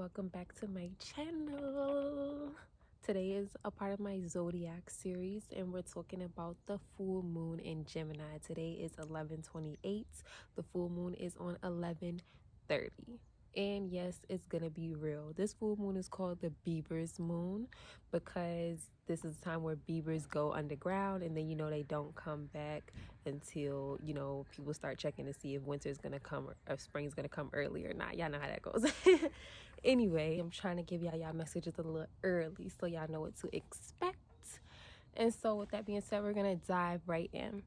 welcome back to my channel. Today is a part of my zodiac series and we're talking about the full moon in Gemini. Today is 11/28. The full moon is on 11/30. And yes, it's gonna be real. This full moon is called the Beaver's moon because this is the time where beavers go underground and then they don't come back until people start checking to see if winter's gonna come or spring's gonna come early or not. Y'all know how that goes. Anyway, I'm trying to give y'all messages a little early so y'all know what to expect. And so with that being said, we're gonna dive right in.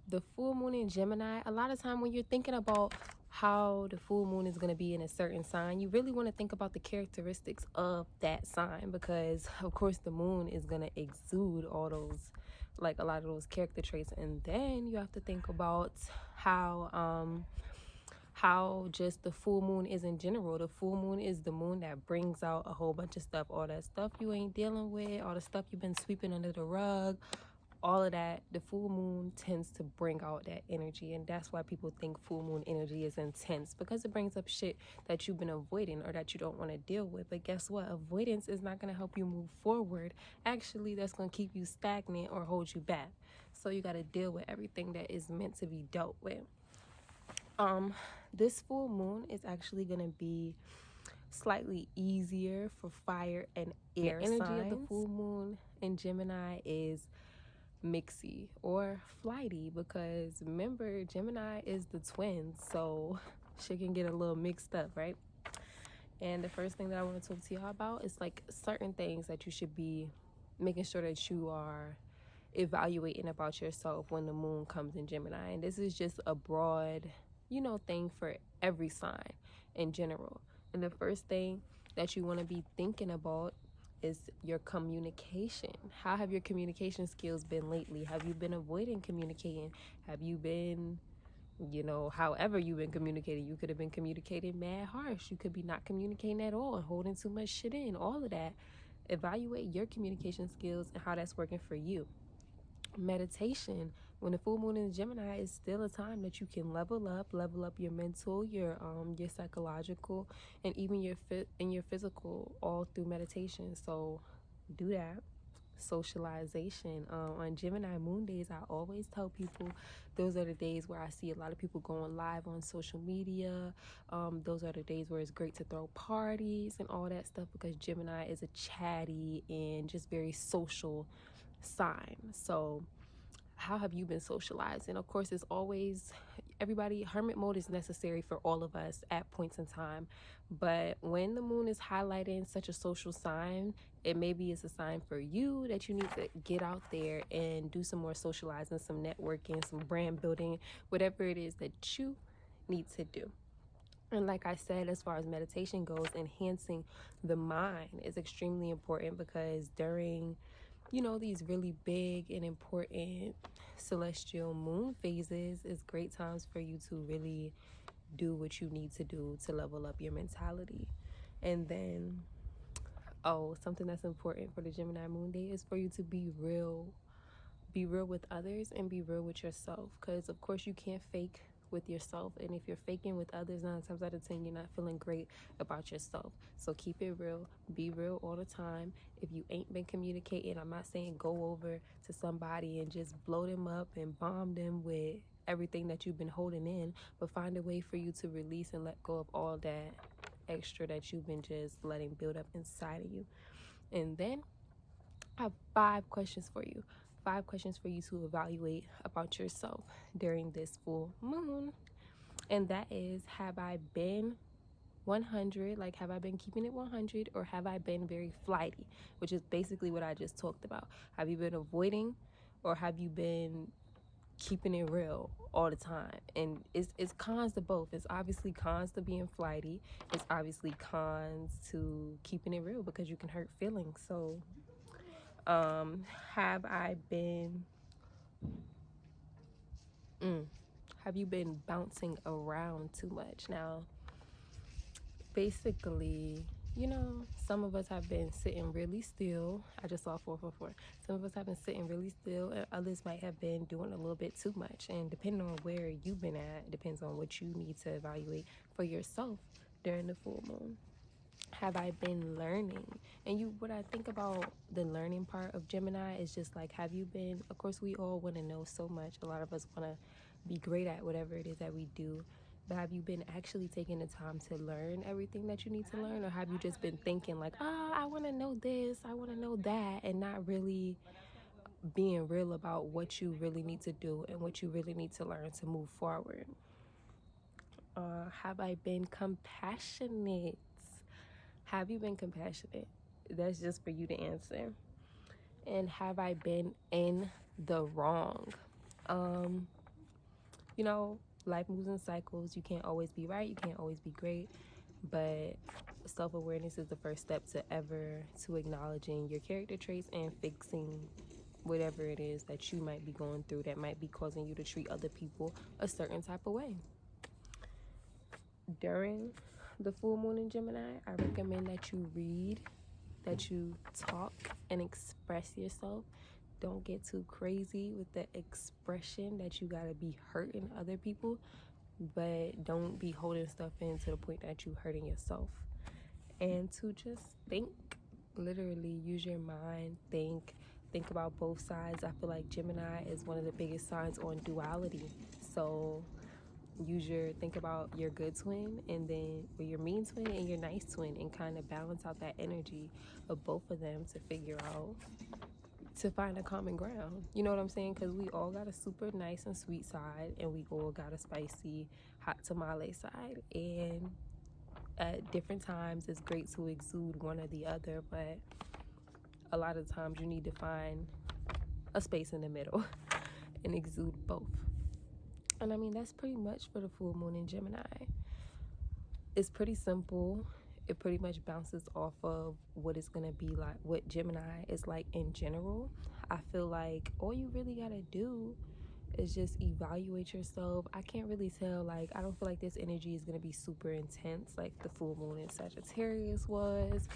The full moon in Gemini, a lot of time when you're thinking about how the full moon is going to be in a certain sign, you really want to think about the characteristics of that sign, because of course the moon is going to exude all those, like a lot of those character traits. And then you have to think about how just the full moon is in general. The full moon is the moon that brings out a whole bunch of stuff, all that stuff you ain't dealing with, all the stuff you've been sweeping under the rug, all of that. The full moon tends to bring out that energy, and that's why people think full moon energy is intense, because it brings up shit that you've been avoiding or that you don't want to deal with. But guess what? Avoidance is not going to help you move forward. Actually, that's going to keep you stagnant or hold you back. So you got to deal with everything that is meant to be dealt with. This full moon is actually going to be slightly easier for fire and air signs. The energy of the full moon in Gemini is mixy or flighty, because remember, Gemini is the twins, so shit can get a little mixed up, right? And the first thing that I want to talk to y'all about is like certain things that you should be making sure that you are evaluating about yourself when the moon comes in Gemini. And this is just a broad thing for every sign in general. And the first thing that you want to be thinking about is your communication. How have your communication skills been lately? Have you been avoiding communicating? Have you been, however you've been communicating? You could have been communicating mad harsh. You could be not communicating at all and holding too much shit in. All of that. Evaluate your communication skills and how that's working for you. Meditation, when the full moon in Gemini, is still a time that you can level up your mental, your psychological, and even your physical, all through meditation. So do that. Socialization, on Gemini moon days, I always tell people those are the days where I see a lot of people going live on social media. Those are the days where it's great to throw parties and all that stuff, because Gemini is a chatty and just very social sign. So how have you been socializing? Of course, it's always hermit mode is necessary for all of us at points in time, but when the moon is highlighting such a social sign, it maybe is a sign for you that you need to get out there and do some more socializing, some networking, some brand building, whatever it is that you need to do. And like I said, as far as meditation goes, enhancing the mind is extremely important, because during these really big and important celestial moon phases, is great times for you to really do what you need to do to level up your mentality. And then, something that's important for the Gemini moon day is for you to be real with others and be real with yourself, because of course you can't fake with yourself, and if you're faking with others, 9 times out of 10 you're not feeling great about yourself. So keep it real, be real all the time. If you ain't been communicating, I'm not saying go over to somebody and just blow them up and bomb them with everything that you've been holding in, but find a way for you to release and let go of all that extra that you've been just letting build up inside of you. And then I have 5 questions for you. 5 questions for you to evaluate about yourself during this full moon. And that is, have I been 100? Like, have I been keeping it 100, or have I been very flighty? Which is basically what I just talked about. Have you been avoiding, or have you been keeping it real all the time? And it's cons to both. It's obviously cons to being flighty. It's obviously cons to keeping it real, because you can hurt feelings. So have you been bouncing around too much? Now, basically, some of us have been sitting really still. I just saw 444. Some of us have been sitting really still, and others might have been doing a little bit too much. And depending on where you've been at, depends on what you need to evaluate for yourself during the full moon. have I been learning? And what I think about the learning part of Gemini is just like, have you been, of course, we all want to know so much. A lot of us want to be great at whatever it is that we do. But have you been actually taking the time to learn everything that you need to learn? Or have you just been thinking like, I want to know this, I want to know that, and not really being real about what you really need to do and what you really need to learn to move forward? Have I been compassionate? Have you been compassionate? That's just for you to answer. And have I been in the wrong? Um, you know, life moves in cycles. You can't always be right. You can't always be great. But self-awareness is the first step to acknowledging your character traits and fixing whatever it is that you might be going through that might be causing you to treat other people a certain type of way. During the full moon in Gemini, I recommend that you read, that you talk and express yourself. Don't get too crazy with the expression that you gotta be hurting other people, but don't be holding stuff in to the point that you hurting yourself. And to just think, literally use your mind, think about both sides. I feel like Gemini is one of the biggest signs on duality. So think about your good twin and then or your mean twin and your nice twin, and kind of balance out that energy of both of them to find a common ground. You know what I'm saying? Because we all got a super nice and sweet side, and we all got a spicy hot tamale side, and at different times it's great to exude one or the other, but a lot of times you need to find a space in the middle and exude both. And I mean, that's pretty much for the full moon in Gemini. It's pretty simple. It pretty much bounces off of what it's going to be like, what Gemini is like in general. I feel like all you really got to do is just evaluate yourself. I can't really tell, like, I don't feel like this energy is going to be super intense like the full moon in Sagittarius was.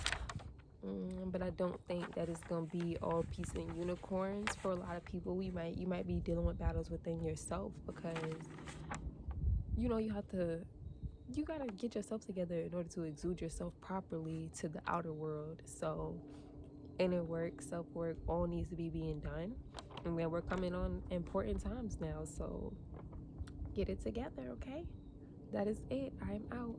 But I don't think that it's gonna be all peace and unicorns for a lot of people. You might be dealing with battles within yourself, because you gotta get yourself together in order to exude yourself properly to the outer world. So inner work, self-work, all needs to be being done. And then we're coming on important times now, so get it together, okay? That is it. I'm out.